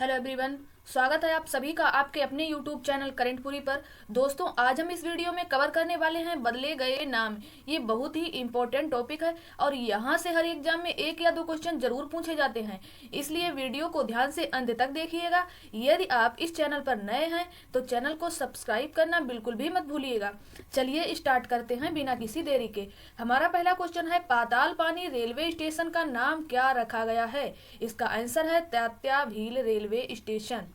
Hello everyone, स्वागत है आप सभी का आपके अपने यूट्यूब चैनल करेंटपुरी पर। दोस्तों, आज हम इस वीडियो में कवर करने वाले हैं बदले गए नाम। ये बहुत ही इंपॉर्टेंट टॉपिक है और यहाँ से हर एग्जाम में एक या दो क्वेश्चन जरूर पूछे जाते हैं, इसलिए वीडियो को ध्यान से अंत तक देखिएगा। यदि आप इस चैनल पर नए हैं तो चैनल को सब्सक्राइब करना बिल्कुल भी मत भूलिएगा। चलिए स्टार्ट करते हैं बिना किसी देरी के। हमारा पहला क्वेश्चन है, पाताल पानी रेलवे स्टेशन का नाम क्या रखा गया है? इसका आंसर है तात्या भील रेलवे स्टेशन।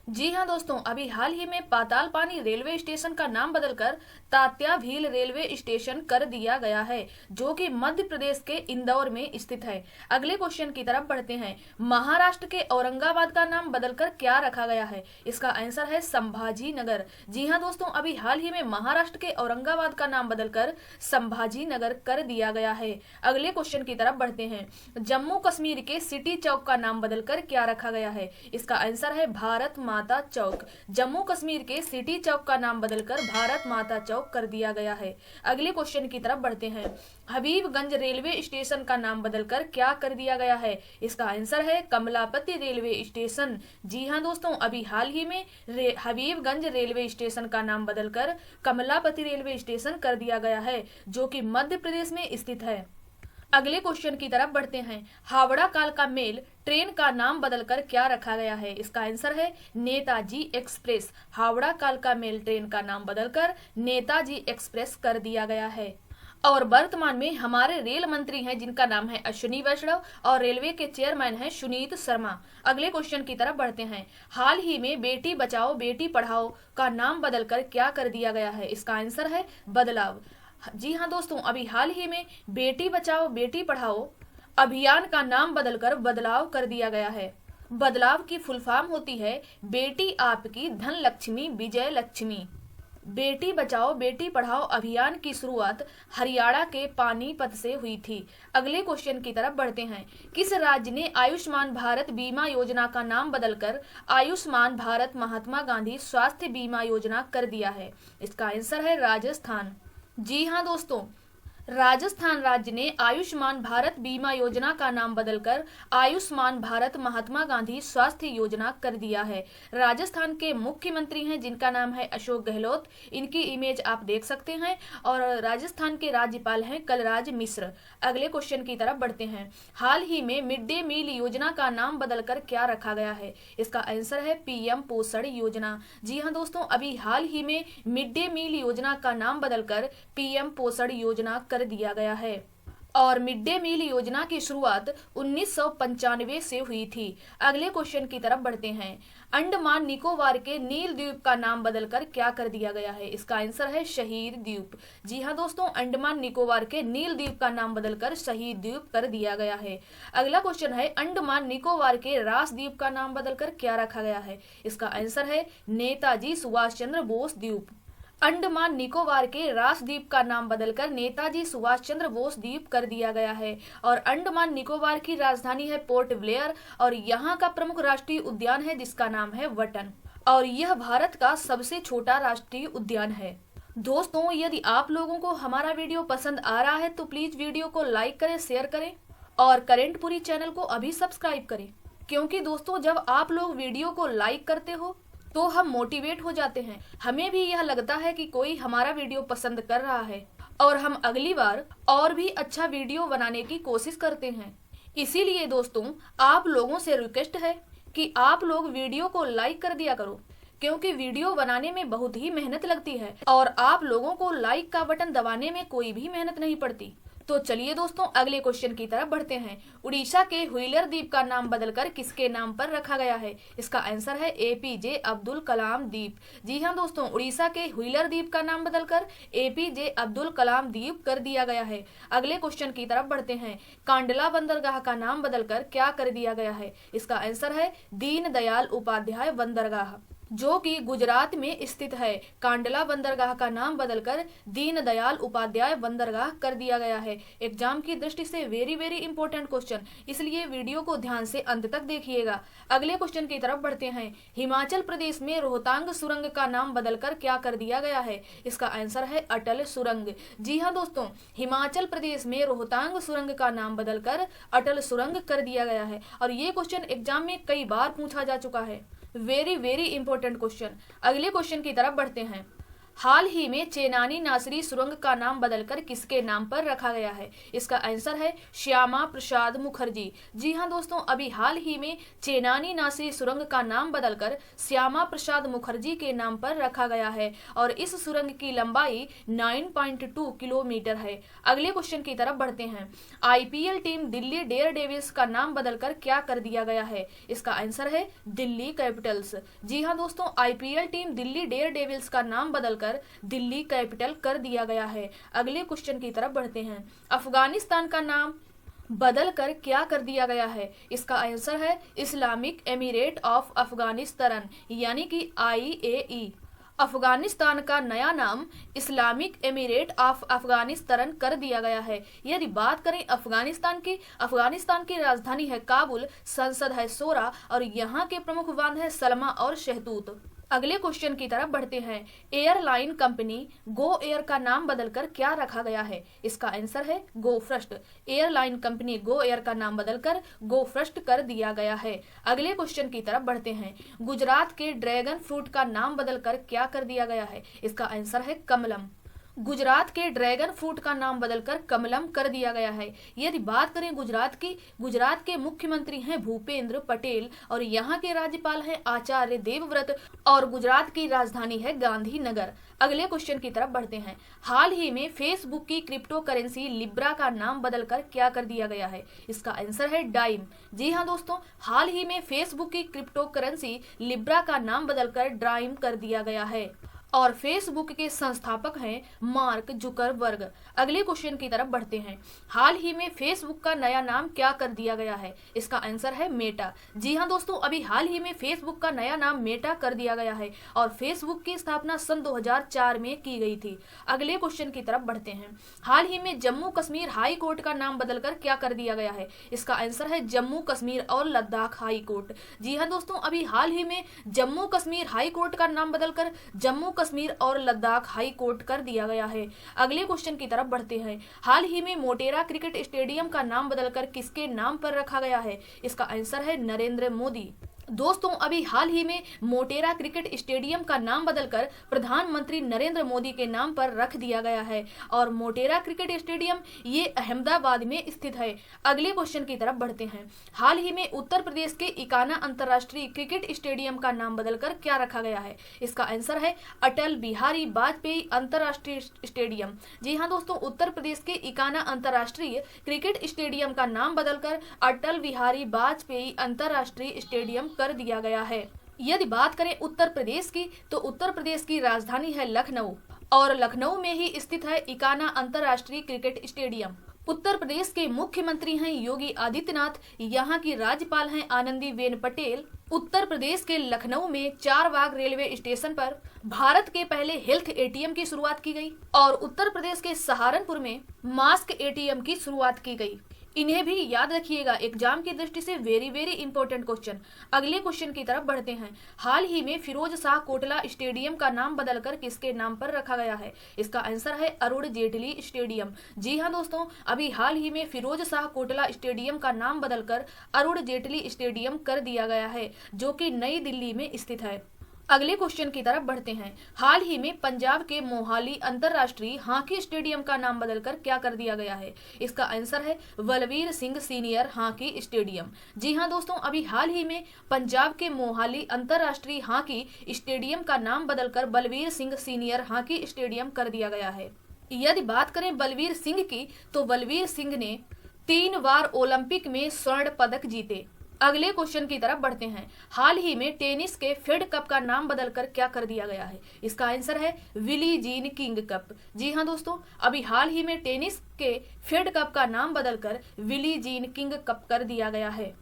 जी हाँ दोस्तों, अभी हाल ही में पाताल पानी रेलवे स्टेशन का नाम बदलकर तात्या भील रेलवे स्टेशन कर दिया गया है, जो कि मध्य प्रदेश के इंदौर में स्थित है। अगले क्वेश्चन की तरफ बढ़ते हैं। महाराष्ट्र के औरंगाबाद का नाम बदलकर क्या रखा गया है? इसका आंसर है संभाजी नगर। जी हाँ दोस्तों, अभी हाल ही में महाराष्ट्र के औरंगाबाद का नाम बदलकर संभाजी नगर कर दिया गया है। अगले क्वेश्चन की तरफ बढ़ते हैं। जम्मू कश्मीर के सिटी चौक का नाम बदलकर क्या रखा गया है? इसका आंसर है भारत माता चौक। जम्मू कश्मीर के सिटी चौक का नाम बदलकर भारत माता चौक कर दिया गया है। अगले क्वेश्चन की तरफ बढ़ते हैं। हबीबगंज रेलवे स्टेशन का नाम बदलकर क्या कर दिया गया है? इसका आंसर है कमलापति रेलवे स्टेशन। जी हाँ दोस्तों, अभी हाल ही में हबीबगंज रेलवे स्टेशन का नाम बदलकर कमलापति रेलवे स्टेशन कर दिया गया है, जो कि मध्य प्रदेश में स्थित है। अगले क्वेश्चन की तरफ बढ़ते हैं। हावड़ा कालका मेल ट्रेन का नाम बदलकर क्या रखा गया है? इसका आंसर है नेताजी एक्सप्रेस। हावड़ा कालका मेल ट्रेन का नाम बदलकर नेताजी एक्सप्रेस कर दिया गया है। और वर्तमान में हमारे रेल मंत्री हैं जिनका नाम है अश्विनी वैष्णव और रेलवे के चेयरमैन हैं सुनीत शर्मा। अगले क्वेश्चन की तरफ बढ़ते हैं। हाल ही में बेटी बचाओ बेटी पढ़ाओ का नाम बदलकर क्या कर दिया गया है? इसका आंसर है बदलाव। जी हाँ दोस्तों, अभी हाल ही में बेटी बचाओ बेटी पढ़ाओ अभियान का नाम बदलकर बदलाव कर दिया गया है। बदलाव की फुल फॉर्म होती है बेटी आपकी धन लक्ष्मी विजय लक्ष्मी। बेटी बचाओ बेटी पढ़ाओ अभियान की शुरुआत हरियाणा के पानीपत से हुई थी। अगले क्वेश्चन की तरफ बढ़ते हैं। किस राज्य ने आयुष्मान भारत बीमा योजना का नाम बदलकर आयुष्मान भारत महात्मा गांधी स्वास्थ्य बीमा योजना कर दिया है? इसका आंसर है राजस्थान। जी हाँ दोस्तों, राजस्थान राज्य ने आयुष्मान भारत बीमा योजना का नाम बदलकर आयुष्मान भारत महात्मा गांधी स्वास्थ्य योजना कर दिया है। राजस्थान के मुख्यमंत्री हैं जिनका नाम है अशोक गहलोत। इनकी इमेज आप देख सकते हैं। और राजस्थान के राज्यपाल हैं कलराज मिश्र। अगले क्वेश्चन की तरफ बढ़ते हैं। हाल ही में मिड डे मील योजना का नाम बदलकर क्या रखा गया है? इसका आंसर है पीएम पोषण योजना। जी हाँ दोस्तों, अभी हाल ही में मिड डे मील योजना का नाम बदलकर पीएम पोषण योजना कर दिया गया है। और मिड डे मील योजना की शुरुआत 1995 से हुई थी। अगले क्वेश्चन की तरफ बढ़ते हैं। अंडमान निकोबार के नील द्वीप का नाम बदलकर क्या कर दिया गया है? इसका आंसर है शहीद द्वीप। जी हाँ दोस्तों, अंडमान निकोबार के नील द्वीप का नाम बदलकर शहीद द्वीप कर दिया गया है। अगला क्वेश्चन है, अंडमान निकोबार के रास द्वीप का नाम बदलकर क्या रखा गया है? इसका आंसर है नेताजी सुभाष चंद्र बोस द्वीप। अंडमान निकोबार के रास द्वीप का नाम बदलकर नेताजी सुभाष चंद्र बोस द्वीप कर दिया गया है। और अंडमान निकोबार की राजधानी है पोर्ट ब्लेयर और यहाँ का प्रमुख राष्ट्रीय उद्यान है जिसका नाम है वटन। और यह भारत का सबसे छोटा राष्ट्रीय उद्यान है। दोस्तों, यदि आप लोगों को हमारा वीडियो पसंद आ रहा है तो प्लीज वीडियो को लाइक करें, शेयर करें और करेंटपुरी चैनल को अभी सब्सक्राइब करें, क्योंकि दोस्तों जब आप लोग वीडियो को लाइक करते हो तो हम मोटिवेट हो जाते हैं। हमें भी यह लगता है कि कोई हमारा वीडियो पसंद कर रहा है और हम अगली बार और भी अच्छा वीडियो बनाने की कोशिश करते हैं। इसीलिए दोस्तों, आप लोगों से रिक्वेस्ट है कि आप लोग वीडियो को लाइक कर दिया करो, क्योंकि वीडियो बनाने में बहुत ही मेहनत लगती है और आप लोगों को लाइक का बटन दबाने में कोई भी मेहनत नहीं पड़ती। तो चलिए दोस्तों, अगले क्वेश्चन की तरफ बढ़ते हैं। उड़ीसा के व्हीलर द्वीप का नाम बदलकर किसके नाम पर रखा गया है? इसका आंसर है एपीजे अब्दुल कलाम द्वीप। जी हाँ दोस्तों, उड़ीसा के व्हीलर द्वीप का नाम बदलकर एपीजे अब्दुल कलाम द्वीप कर दिया गया है। अगले क्वेश्चन की तरफ बढ़ते हैं। कांडला बंदरगाह का नाम बदलकर क्या कर दिया गया है? इसका आंसर है दीनदयाल उपाध्याय बंदरगाह। जो कि गुजरात में स्थित है। कांडला बंदरगाह का नाम बदलकर दीनदयाल उपाध्याय बंदरगाह कर दिया गया है। एग्जाम की दृष्टि से वेरी वेरी इंपॉर्टेंट क्वेश्चन, इसलिए वीडियो को ध्यान से अंत तक देखिएगा। अगले क्वेश्चन की तरफ बढ़ते हैं। हिमाचल प्रदेश में रोहतांग सुरंग का नाम बदलकर क्या कर दिया गया है? इसका आंसर है अटल सुरंग। जी हाँ दोस्तों, हिमाचल प्रदेश में रोहतांग सुरंग का नाम बदलकर अटल सुरंग कर दिया गया है और ये क्वेश्चन एग्जाम में कई बार पूछा जा चुका है। Very very important question. अगले क्वेश्चन की तरफ बढ़ते हैं। हाल ही में चेनानी नासरी सुरंग का नाम बदलकर किसके नाम पर रखा गया है? इसका आंसर है श्यामा प्रसाद मुखर्जी। जी हाँ दोस्तों, अभी हाल ही में चेनानी नासरी सुरंग का नाम बदलकर श्यामा प्रसाद मुखर्जी के नाम पर रखा गया है और इस सुरंग की लंबाई 9.2 किलोमीटर है। अगले क्वेश्चन की तरफ बढ़ते हैं। आईपीएल टीम दिल्ली डेयरडेविल्स का नाम बदलकर क्या कर दिया गया है? इसका आंसर है दिल्ली कैपिटल्स। जी हाँ दोस्तों, आईपीएल टीम दिल्ली डेयरडेविल्स का नाम बदलकर दिल्ली कैपिटल कर दिया गया है। अगले क्वेश्चन की तरफ बढ़ते हैं। अफगानिस्तान का नाम बदल कर क्या कर दिया गया है? इसका आंसर है इस्लामिक एमिरेट ऑफ अफगानिस्तान, यानी कि IAE। अफगानिस्तान का नया नाम इस्लामिक एमिरेट ऑफ अफगानिस्तान कर दिया गया है। यदि बात करें अफगानिस्तान की राजधानी है काबुल, संसद है सोरा और यहाँ के प्रमुख बांध है सलमा और शहतूत। अगले क्वेश्चन की तरफ बढ़ते हैं। एयरलाइन कंपनी गो एयर का नाम बदलकर क्या रखा गया है? इसका आंसर है Go First. Airline company Go Air का नाम बदलकर गो फर्स्ट कर दिया गया है। अगले क्वेश्चन की तरफ बढ़ते हैं। गुजरात के ड्रैगन फ्रूट का नाम बदलकर क्या कर दिया गया है? इसका आंसर है कमलम। गुजरात के ड्रैगन फ्रूट का नाम बदलकर कमलम कर दिया गया है। यदि बात करें गुजरात के मुख्यमंत्री हैं भूपेंद्र पटेल और यहाँ के राज्यपाल हैं आचार्य देवव्रत और गुजरात की राजधानी है गांधीनगर। अगले क्वेश्चन की तरफ बढ़ते हैं। हाल ही में फेसबुक की क्रिप्टो करेंसी लिब्रा का नाम बदलकर क्या कर दिया गया है? इसका आंसर है डाइम। जी हाँ दोस्तों, हाल ही में फेसबुक की क्रिप्टो करेंसी लिब्रा का नाम बदलकर डाइम कर दिया गया है और फेसबुक के संस्थापक हैं मार्क जुकरबर्ग। अगले क्वेश्चन की तरफ बढ़ते हैं। हाल ही में फेसबुक का नया नाम क्या कर दिया गया है? इसका आंसर है मेटा। जी हाँ दोस्तों, अभी हाल ही में फेसबुक का नया नाम मेटा कर दिया गया है और फेसबुक की स्थापना सन 2004 में की गई थी। अगले क्वेश्चन की तरफ बढ़ते हैं। हाल ही में जम्मू कश्मीर हाई कोर्ट का नाम बदलकर क्या कर दिया गया है? इसका आंसर है जम्मू कश्मीर और लद्दाख हाई कोर्ट। जी हाँ दोस्तों, अभी हाल ही में जम्मू कश्मीर हाई कोर्ट का नाम बदलकर जम्मू कश्मीर और लद्दाख हाई कोर्ट कर दिया गया है। अगले क्वेश्चन की तरफ बढ़ते हैं। हाल ही में मोटेरा क्रिकेट स्टेडियम का नाम बदलकर किसके नाम पर रखा गया है? इसका आंसर है नरेंद्र मोदी। दोस्तों, अभी हाल ही में मोटेरा क्रिकेट स्टेडियम का नाम बदलकर प्रधानमंत्री नरेंद्र मोदी के नाम पर रख दिया गया है और मोटेरा क्रिकेट स्टेडियम ये अहमदाबाद में स्थित है। अगले क्वेश्चन की तरफ बढ़ते हैं। हाल ही में उत्तर प्रदेश के इकाना अंतर्राष्ट्रीय क्रिकेट स्टेडियम का नाम बदलकर क्या रखा गया है? इसका आंसर है अटल बिहारी वाजपेयी अंतर्राष्ट्रीय स्टेडियम। जी हाँ दोस्तों, उत्तर प्रदेश के इकाना अंतर्राष्ट्रीय क्रिकेट स्टेडियम का नाम बदलकर अटल बिहारी वाजपेयी अंतर्राष्ट्रीय स्टेडियम कर दिया गया है। यदि बात करें उत्तर प्रदेश की, तो उत्तर प्रदेश की राजधानी है लखनऊ और लखनऊ में ही स्थित है इकाना अंतर्राष्ट्रीय क्रिकेट स्टेडियम। उत्तर प्रदेश के मुख्यमंत्री हैं योगी आदित्यनाथ, यहाँ की राज्यपाल हैं आनंदीबेन पटेल। उत्तर प्रदेश के लखनऊ में चारबाग रेलवे स्टेशन पर भारत के पहले हेल्थ एटीएम की शुरुआत की गई और उत्तर प्रदेश के सहारनपुर में मास्क एटीएम की शुरुआत की गई। इन्हें भी याद रखिएगा, एग्जाम की दृष्टि से वेरी वेरी इंपॉर्टेंट क्वेश्चन। अगले क्वेश्चन की तरफ बढ़ते हैं। हाल ही में फिरोज शाह कोटला स्टेडियम का नाम बदलकर किसके नाम पर रखा गया है? इसका आंसर है अरुण जेटली स्टेडियम। जी हाँ दोस्तों, अभी हाल ही में फिरोज शाह कोटला स्टेडियम का नाम बदलकर अरुण जेटली स्टेडियम कर दिया गया है, जो कि नई दिल्ली में स्थित है। अगले क्वेश्चन की तरफ बढ़ते हैं। हाल ही में पंजाब के मोहाली अंतरराष्ट्रीय हॉकी स्टेडियम का नाम बदलकर क्या कर दिया गया है? इसका आंसर है Balbir Singh senior hockey stadium. जी हाँ दोस्तों, अभी हाल ही में पंजाब के मोहाली अंतरराष्ट्रीय हॉकी स्टेडियम का नाम बदलकर Balbir Singh senior hockey stadium कर दिया गया है। यदि बात करें बलवीर सिंह की, तो बलवीर सिंह ने 3 बार ओलंपिक में स्वर्ण पदक जीते। अगले क्वेश्चन की तरफ बढ़ते हैं। हाल ही में टेनिस के फेड कप का नाम बदलकर क्या कर दिया गया है? इसका आंसर है विली जीन किंग कप। जी हाँ दोस्तों, अभी हाल ही में टेनिस के फेड कप का नाम बदलकर विली जीन किंग कप कर दिया गया है।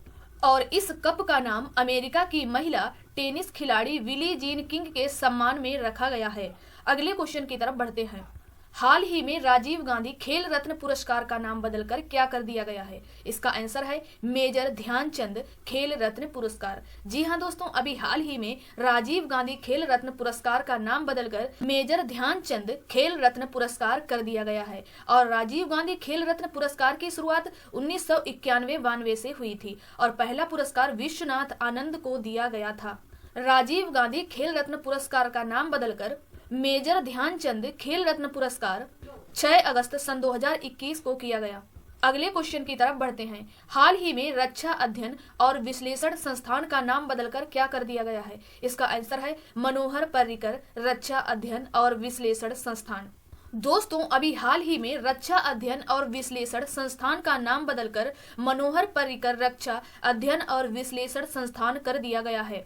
और इस कप का नाम अमेरिका की महिला टेनिस खिलाड़ी बिली जीन किंग के सम्मान में रखा गया है। अगले क्वेश्चन की तरफ बढ़ते हैं। हाल ही में राजीव गांधी खेल रत्न पुरस्कार का नाम बदलकर क्या कर दिया गया है? इसका आंसर है मेजर ध्यानचंद खेल रत्न पुरस्कार। जी हाँ दोस्तों, अभी हाल ही में राजीव गांधी खेल रत्न पुरस्कार का नाम बदलकर मेजर ध्यानचंद खेल रत्न पुरस्कार कर दिया गया है। और राजीव गांधी खेल रत्न पुरस्कार की शुरुआत 1991-92 से हुई थी और पहला पुरस्कार विश्वनाथ आनंद को दिया गया था। राजीव गांधी खेल रत्न पुरस्कार का नाम बदलकर मेजर ध्यानचंद खेल रत्न पुरस्कार 6 अगस्त सन 2021 को किया गया। अगले क्वेश्चन की तरफ बढ़ते हैं। हाल ही में रक्षा अध्ययन और विश्लेषण संस्थान का नाम बदलकर क्या कर दिया गया है? इसका आंसर है मनोहर पर्रिकर रक्षा अध्ययन और विश्लेषण संस्थान। दोस्तों, अभी हाल ही में रक्षा अध्ययन और विश्लेषण संस्थान का नाम बदलकर मनोहर पर्रिकर रक्षा अध्ययन और विश्लेषण संस्थान कर दिया गया है।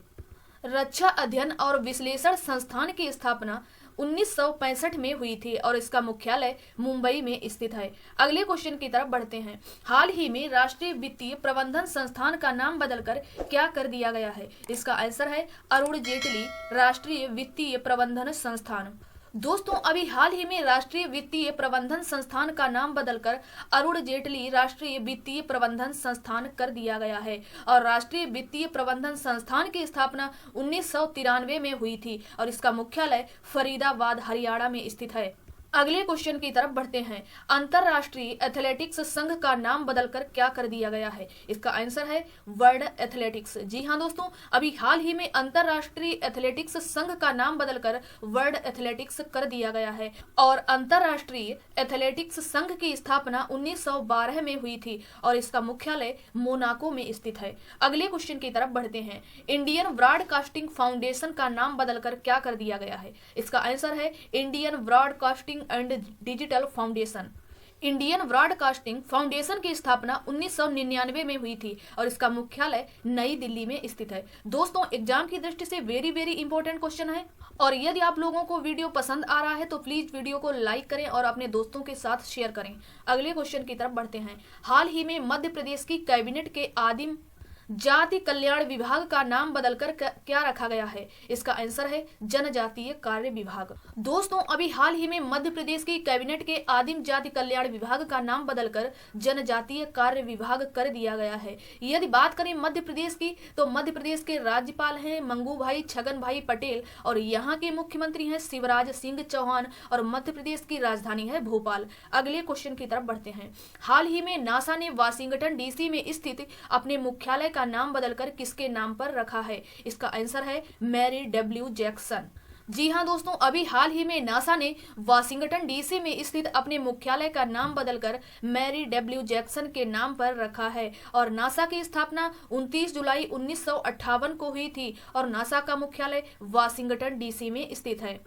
रक्षा अध्ययन और विश्लेषण संस्थान की स्थापना 1965 में हुई थी और इसका मुख्यालय मुंबई में स्थित है। अगले क्वेश्चन की तरफ बढ़ते हैं। हाल ही में राष्ट्रीय वित्तीय प्रबंधन संस्थान का नाम बदलकर क्या कर दिया गया है? इसका आंसर है अरुण जेटली राष्ट्रीय वित्तीय प्रबंधन संस्थान। दोस्तों, अभी हाल ही में राष्ट्रीय वित्तीय प्रबंधन संस्थान का नाम बदलकर अरुण जेटली राष्ट्रीय वित्तीय प्रबंधन संस्थान कर दिया गया है और राष्ट्रीय वित्तीय प्रबंधन संस्थान की स्थापना 1993 में हुई थी और इसका मुख्यालय फरीदाबाद हरियाणा में स्थित है। अगले क्वेश्चन की तरफ बढ़ते हैं। अंतरराष्ट्रीय एथलेटिक्स संघ का नाम बदलकर क्या कर दिया गया है? इसका आंसर है वर्ल्ड एथलेटिक्स। जी हाँ दोस्तों, अभी हाल ही में अंतरराष्ट्रीय एथलेटिक्स संघ का नाम बदलकर वर्ल्ड एथलेटिक्स कर दिया गया है और अंतरराष्ट्रीय एथलेटिक्स संघ की स्थापना 1912 में हुई थी और इसका मुख्यालय मोनाको में स्थित है। अगले क्वेश्चन की तरफ बढ़ते हैं। इंडियन ब्रॉडकास्टिंग फाउंडेशन का नाम बदलकर क्या कर दिया गया है? इसका आंसर है Indian broadcasting and digital foundation. Indian broadcasting foundation की स्थापना 1999 में हुई थी और इसका मुख्यालय नई दिल्ली में स्थित है। दोस्तों, एग्जाम की दृष्टि से वेरी वेरी इंपॉर्टेंट क्वेश्चन है और यदि आप लोगों को वीडियो पसंद आ रहा है तो प्लीज वीडियो को लाइक करें और अपने दोस्तों के साथ शेयर करें। अगले क्वेश्चन की तरफ बढ़ते हैं। हाल ही में मध्य प्रदेश की कैबिनेट के आदिम जाति कल्याण विभाग का नाम बदलकर क्या रखा गया है? इसका आंसर है जनजातीय कार्य विभाग। दोस्तों, अभी हाल ही में मध्य प्रदेश की कैबिनेट के आदिम जाति कल्याण विभाग का नाम बदलकर जनजातीय कार्य विभाग कर दिया गया है। यदि बात करें मध्य प्रदेश की तो मध्य प्रदेश के राज्यपाल हैं मंगू भाई छगन भाई पटेल और यहाँ के मुख्यमंत्री हैं शिवराज सिंह चौहान और मध्य प्रदेश की राजधानी है भोपाल। अगले क्वेश्चन की तरफ बढ़ते हैं। हाल ही में नासा ने वाशिंगटन डीसी में स्थित अपने मुख्यालय का नाम बदलकर किसके नाम पर रखा है? इसका आंसर है मैरी डब्ल्यू जैक्सन। जी हाँ दोस्तों, अभी हाल ही में नासा ने वाशिंगटन डीसी में स्थित अपने मुख्यालय का नाम बदलकर मैरी डब्ल्यू जैक्सन के नाम पर रखा है और नासा की स्थापना 29 जुलाई 1958 को हुई थी और नासा का मुख्यालय वाशिंगटन डीसी में स्थित है।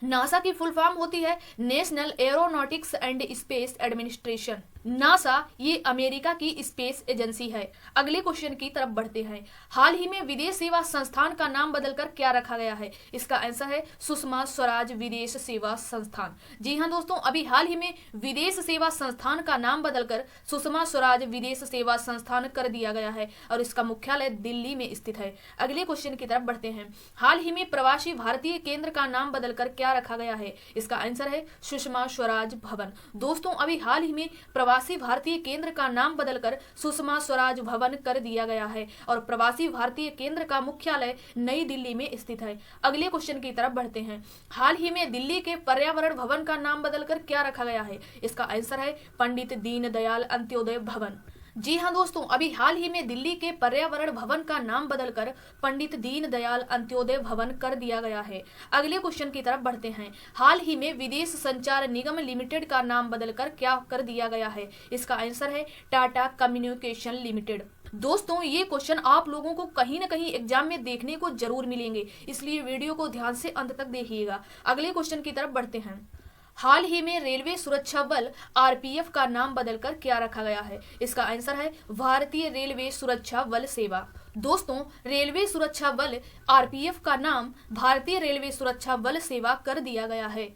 नासा की फुल फॉर्म होती है national aeronautics and space administration. NASA ये अमेरिका की स्पेस एजेंसी है। अगले क्वेश्चन की तरफ बढ़ते हैं। हाल ही में विदेश सेवा संस्थान का नाम बदलकर क्या रखा गया है? इसका आंसर है सुषमा स्वराज विदेश सेवा संस्थान। जी हाँ दोस्तों, अभी हाल ही में विदेश सेवा संस्थान का नाम बदलकर सुषमा स्वराज विदेश सेवा संस्थान कर दिया गया है और इसका मुख्यालय दिल्ली में स्थित है। अगले क्वेश्चन की तरफ बढ़ते हैं। हाल ही में प्रवासी भारतीय केंद्र का नाम बदलकर क्या रखा गया है? इसका आंसर है सुषमा स्वराज भवन। दोस्तों, अभी हाल ही में प्रवासी भारतीय केंद्र का नाम बदलकर सुषमा स्वराज भवन कर दिया गया है और प्रवासी भारतीय केंद्र का मुख्यालय नई दिल्ली में स्थित है। अगले क्वेश्चन की तरफ बढ़ते हैं। हाल ही में दिल्ली के पर्यावरण भवन का नाम बदलकर क्या रखा गया है? इसका आंसर है पंडित दीनदयाल अंत्योदय भवन। जी हाँ दोस्तों, अभी हाल ही में दिल्ली के पर्यावरण भवन का नाम बदलकर पंडित दीनदयाल अंत्योदय भवन कर दिया गया है। अगले क्वेश्चन की तरफ बढ़ते हैं। हाल ही में विदेश संचार निगम लिमिटेड का नाम बदलकर क्या कर दिया गया है? इसका आंसर है टाटा कम्युनिकेशन लिमिटेड। दोस्तों, ये क्वेश्चन आप लोगों को कहीं ना कहीं एग्जाम में देखने को जरूर मिलेंगे, इसलिए वीडियो को ध्यान से अंत तक देखिएगा। अगले क्वेश्चन की तरफ बढ़ते हैं। हाल ही में रेलवे सुरक्षा बल आरपीएफ का नाम बदलकर क्या रखा गया है? इसका आंसर है भारतीय रेलवे सुरक्षा बल सेवा। दोस्तों, रेलवे सुरक्षा बल आरपीएफ का नाम भारतीय रेलवे सुरक्षा बल सेवा कर दिया गया है।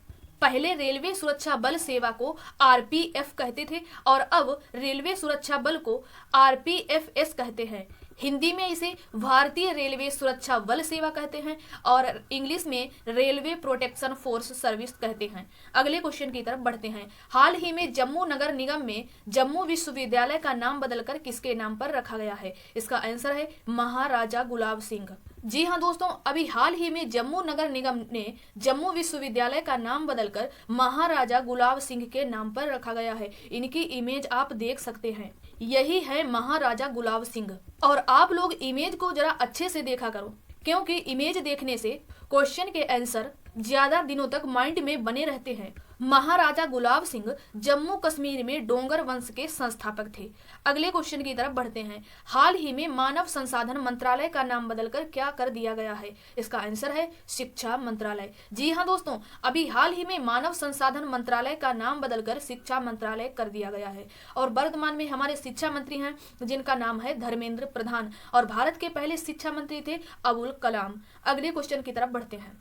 पहले रेलवे सुरक्षा बल सेवा को आरपीएफ कहते थे और अब रेलवे सुरक्षा बल को आरपीएफएस कहते हैं। हिंदी में इसे भारतीय रेलवे सुरक्षा बल सेवा कहते हैं और इंग्लिश में रेलवे प्रोटेक्शन फोर्स सर्विस कहते हैं। अगले क्वेश्चन की तरफ बढ़ते हैं। हाल ही में जम्मू नगर निगम में जम्मू विश्वविद्यालय का नाम बदलकर किसके नाम पर रखा गया है? इसका आंसर है महाराजा गुलाब सिंह। जी हाँ दोस्तों, अभी हाल ही में जम्मू नगर निगम ने जम्मू विश्वविद्यालय का नाम बदलकर महाराजा गुलाब सिंह के नाम पर रखा गया है। इनकी इमेज आप देख सकते हैं, यही है महाराजा गुलाब सिंह। और आप लोग इमेज को जरा अच्छे से देखा करो, क्योंकि इमेज देखने से क्वेश्चन के आंसर ज्यादा दिनों तक माइंड में बने रहते हैं। महाराजा गुलाब सिंह जम्मू कश्मीर में डोंगर वंश के संस्थापक थे। अगले क्वेश्चन की तरफ बढ़ते हैं। हाल ही में मानव संसाधन मंत्रालय का नाम बदलकर क्या कर दिया गया है? इसका आंसर है शिक्षा मंत्रालय। जी हाँ दोस्तों, अभी हाल ही में मानव संसाधन मंत्रालय का नाम बदलकर शिक्षा मंत्रालय कर दिया गया है और वर्तमान में हमारे शिक्षा मंत्री हैं जिनका नाम है धर्मेंद्र प्रधान और भारत के पहले शिक्षा मंत्री थे अबुल कलाम। अगले क्वेश्चन की तरफ बढ़ते हैं।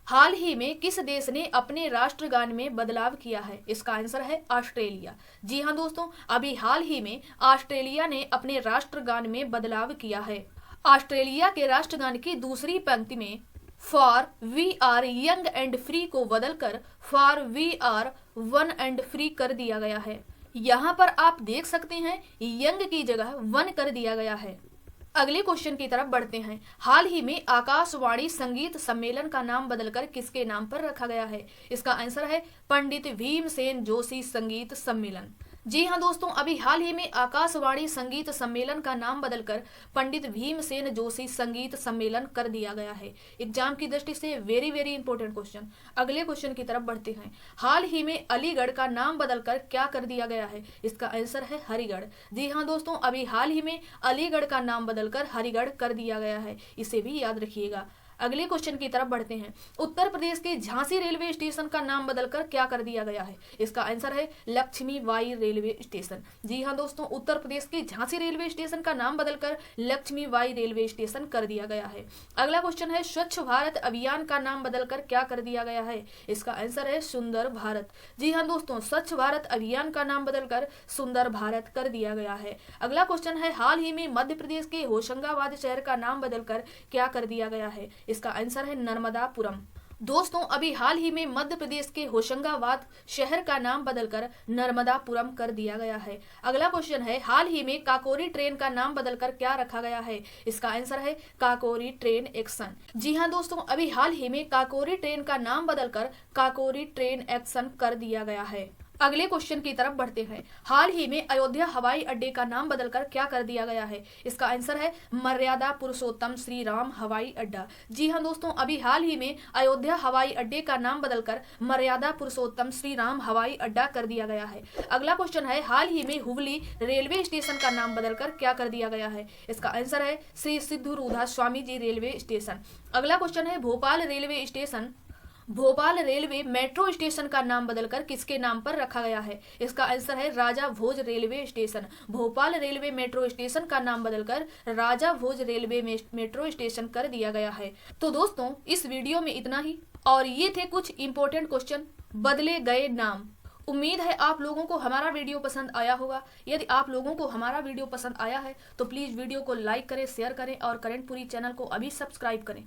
हाल ही में किस देश ने अपने राष्ट्रगान में बदलाव किया है? इसका आंसर है ऑस्ट्रेलिया। जी हाँ दोस्तों, अभी हाल ही में ऑस्ट्रेलिया ने अपने राष्ट्रगान में बदलाव किया है। ऑस्ट्रेलिया के राष्ट्रगान की दूसरी पंक्ति में for we are young and free को बदलकर for we are one and free कर दिया गया है। यहाँ पर आप देख सकते हैं यंग की जगह वन कर दिया गया है। अगले क्वेश्चन की तरफ बढ़ते हैं। हाल ही में आकाशवाणी संगीत सम्मेलन का नाम बदलकर किसके नाम पर रखा गया है? इसका आंसर है पंडित भीमसेन जोशी संगीत सम्मेलन। जी हाँ दोस्तों, अभी हाल ही में आकाशवाणी संगीत सम्मेलन का नाम बदलकर पंडित भीमसेन जोशी संगीत सम्मेलन कर दिया गया है। एग्जाम की दृष्टि से वेरी वेरी इंपॉर्टेंट क्वेश्चन। अगले क्वेश्चन की तरफ बढ़ते हैं। हाल ही में अलीगढ़ का नाम बदलकर क्या कर दिया गया है? इसका आंसर है हरिगढ़। जी हाँ दोस्तों, अभी हाल ही में अलीगढ़ का नाम बदलकर हरिगढ़ कर दिया गया है, इसे भी याद रखिएगा। अगले क्वेश्चन की तरफ बढ़ते हैं। उत्तर प्रदेश के झांसी रेलवे स्टेशन का नाम बदलकर क्या कर दिया गया है? इसका आंसर है लक्ष्मीबाई रेलवे स्टेशन। जी हाँ दोस्तों, उत्तर प्रदेश के झांसी रेलवे स्टेशन का नाम बदलकर लक्ष्मीबाई रेलवे स्टेशन कर दिया गया है। अगला क्वेश्चन है स्वच्छ भारत अभियान का नाम बदलकर क्या कर दिया गया है? इसका आंसर है सुंदर भारत। जी हाँ दोस्तों, स्वच्छ भारत अभियान का नाम बदलकर सुंदर भारत कर दिया गया है। अगला क्वेश्चन है हाल ही में मध्य प्रदेश के होशंगाबाद शहर का नाम बदलकर क्या कर दिया गया है? इसका आंसर है नर्मदापुरम। दोस्तों, अभी हाल ही में मध्य प्रदेश के होशंगाबाद शहर का नाम बदलकर नर्मदापुरम कर दिया गया है। अगला क्वेश्चन है हाल ही में काकोरी ट्रेन का नाम बदलकर क्या रखा गया है? इसका आंसर है काकोरी ट्रेन एक्शन। जी हाँ दोस्तों, अभी हाल ही में काकोरी ट्रेन का नाम बदलकर काकोरी ट्रेन एक्शन कर दिया गया है। अगले क्वेश्चन की तरफ बढ़ते हैं। हाल ही में अयोध्या हवाई अड्डे का नाम बदलकर क्या कर दिया गया है? इसका आंसर है मर्यादा पुरुषोत्तम श्री राम हवाई अड्डा। जी हाँ दोस्तों, अभी हाल ही में अयोध्या हवाई अड्डे का नाम बदलकर मर्यादा पुरुषोत्तम श्री राम हवाई अड्डा कर दिया गया है। अगला क्वेश्चन है हाल ही में हुबली रेलवे स्टेशन का नाम बदलकर क्या कर दिया गया है? इसका आंसर है श्री सिद्धूरूधा स्वामी जी रेलवे स्टेशन। अगला क्वेश्चन है भोपाल रेलवे मेट्रो स्टेशन का नाम बदलकर किसके नाम पर रखा गया है? इसका आंसर है Raja Bhoj railway station. Bhopal railway metro station का नाम बदलकर Raja Bhoj railway metro station कर दिया गया है। तो दोस्तों, इस वीडियो में इतना ही और ये थे कुछ इंपॉर्टेंट क्वेश्चन, बदले गए नाम। उम्मीद है आप लोगों को हमारा वीडियो पसंद आया होगा। यदि आप लोगों को हमारा वीडियो पसंद आया है तो प्लीज वीडियो को लाइक करें, शेयर करें और करेंटपुरी चैनल को अभी सब्सक्राइब करें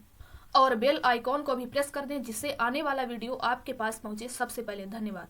और बेल आइकॉन को भी प्रेस कर दें, जिससे आने वाला वीडियो आपके पास पहुंचे सबसे पहले। धन्यवाद।